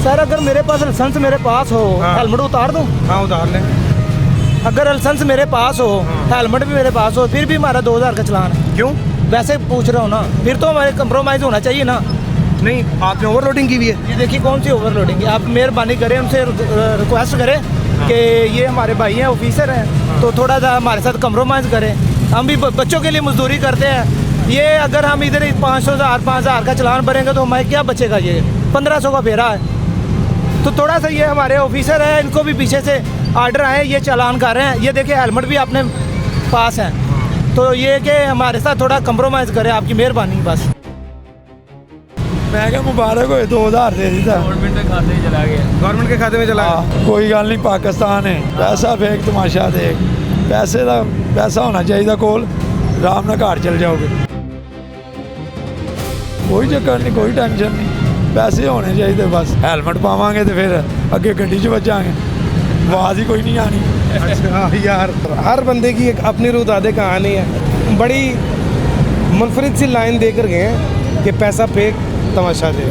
Sir अगर मेरे पास licence मेरे पास हो, हेलमेट उतार दूँ? हाँ उतार लें। अगर लाइसेंस मेरे पास हो, हेलमेट भी मेरे पास हो, फिर भी हमारा 2000 का चलान है। क्यों? वैसे पूछ रहा हूँ ना, फिर तो हमारे कंप्रोमाइज़ होना चाहिए ना। नहीं, आपने ओवरलोडिंग की हुई है। ये देखिए कौन सी ओवरलोडिंग है। आप मेहरबानी करें, उनसे रिक्वेस्ट करें कि ये हमारे भाई हैं, ऑफिसर हैं, तो थोड़ा सा हमारे साथ कंप्रोमाइज़ करें। हम भी बच्चों के लिए मजदूरी करते हैं। ये अगर हम इधर 5,000 का चलान भरेंगे तो हमारे क्या बचेगा? ये 1500 का फेरा है। तो थोड़ा सा ये हमारे ऑफिसर हैं, इनको भी पीछे से आर्डर आए, ये चालान कर रहे हैं। ये देखिए हेलमेट भी अपने पास है, तो ये कि हमारे साथ थोड़ा कंप्रोमाइज़ करें, आपकी मेहरबानी बस। मैं क्या मुबारक हो 2000 दे दी था। गवर्नमेंट के खाते में चला गया। कोई गल नहीं, पाकिस्तान है। पैसा फेंक, तमाशा देख। पैसा होना चाहिए कोल, आराम नाल घर चल जाओगे। कोई चक्कर नहीं, कोई टेंशन नहीं, पैसे होने चाहिए बस। हेलमेट पावांगे तो फिर अगे गड्डी च बजांगे, आवाज़ ही कोई नहीं आनी। अच्छा यार, हर बंदे की एक अपनी रुतादे कहानी है। बड़ी मुनफरिद सी लाइन देकर गए हैं कि पैसा फेंक तमाशा दे।